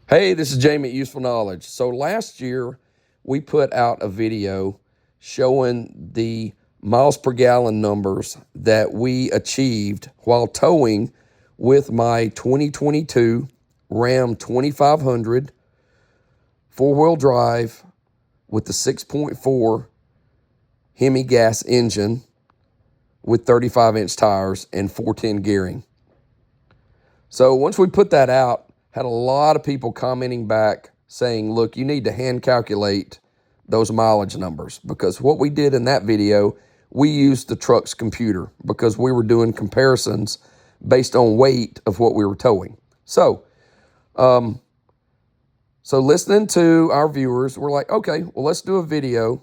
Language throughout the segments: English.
Hey, this is Jamie at Useful Knowledge. So last year, we put out a video showing the miles per gallon numbers that we achieved while towing with my 2022 Ram 2500 four-wheel drive with the 6.4 Hemi gas engine with 35-inch tires and 410 gearing. So once we put that out, had a lot of people commenting back saying, look, you need to hand calculate those mileage numbers, because what we did in that video, we used the truck's computer because we were doing comparisons based on weight of what we were towing. So listening to our viewers, we're like, okay, well, let's do a video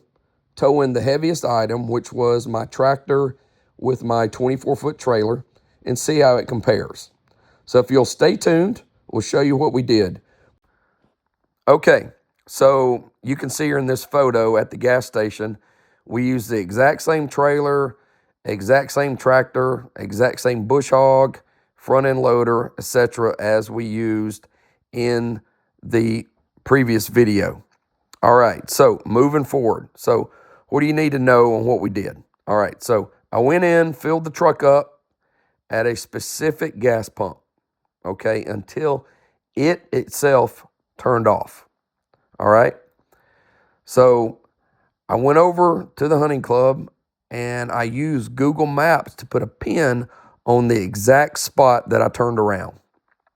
towing the heaviest item, which was my tractor with my 24-foot trailer, and see how it compares. So if you'll stay tuned, we'll show you what we did. Okay, so you can see here in this photo at the gas station, we used the exact same trailer, exact same tractor, exact same bush hog, front end loader, etc. as we used in the previous video. All right, so moving forward. So what do you need to know on what we did? All right, so I went in, filled the truck up at a specific gas pump, okay, until it itself turned off. All right. So I went over to the hunting club and I used Google Maps to put a pin on the exact spot that I turned around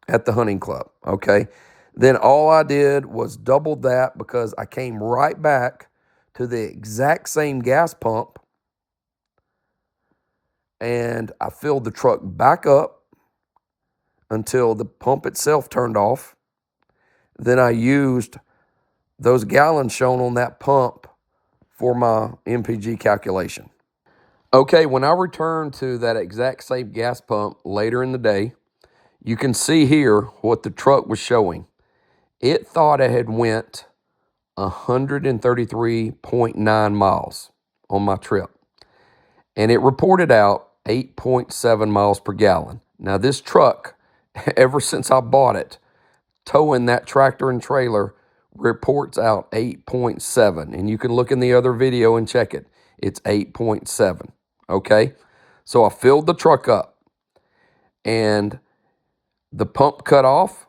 at the hunting club. Okay. Then all I did was double that, because I came right back to the exact same gas pump and I filled the truck back up until the pump itself turned off. Then I used those gallons shown on that pump for my MPG calculation. Okay, when I returned to that exact same gas pump later in the day, you can see here what the truck was showing. It thought it had went 133.9 miles on my trip, and it reported out 8.7 miles per gallon. Now this truck, ever since I bought it, towing that tractor and trailer, reports out 8.7, and you can look in the other video and check it. It's 8.7. Okay, so I filled the truck up and the pump cut off,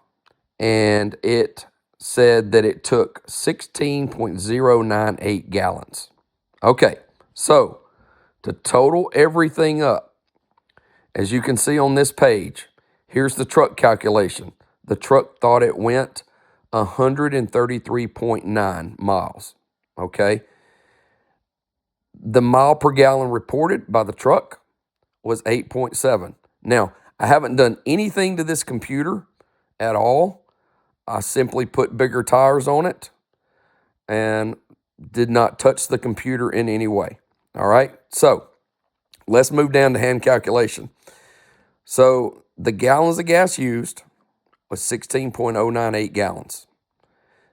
and it said that it took 16.098 gallons. Okay, so to total everything up, as you can see on this page, here's the truck calculation. The truck thought it went 133.9 miles, okay? The mile per gallon reported by the truck was 8.7. Now, I haven't done anything to this computer at all. I simply put bigger tires on it and did not touch the computer in any way, all right? So let's move down to hand calculation. So the gallons of gas used was 16.098 gallons.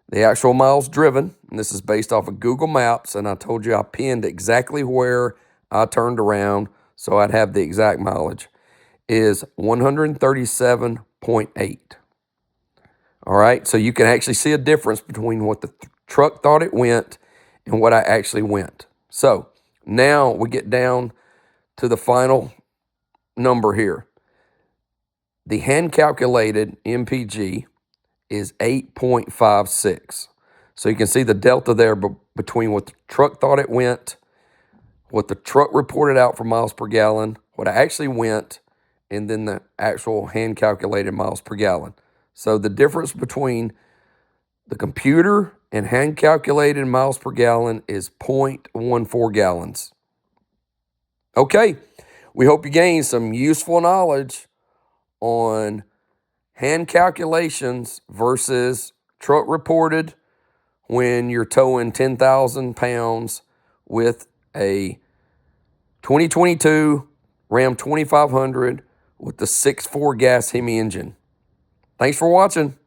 The actual miles driven, and this is based off of Google Maps, and I told you I pinned exactly where I turned around so I'd have the exact mileage, is 137.8. All right, so you can actually see a difference between what the truck thought it went and what I actually went. So now we get down to the final number here. The hand calculated MPG is 8.56. So you can see the delta there between what the truck thought it went, what the truck reported out for miles per gallon, what I actually went, and then the actual hand calculated miles per gallon. So the difference between the computer and hand calculated miles per gallon is 0.14 gallons. Okay, we hope you gained some useful knowledge on hand calculations versus truck reported when you're towing 10,000 pounds with a 2022 Ram 2500 with the 6.4 gas Hemi engine. Thanks for watching.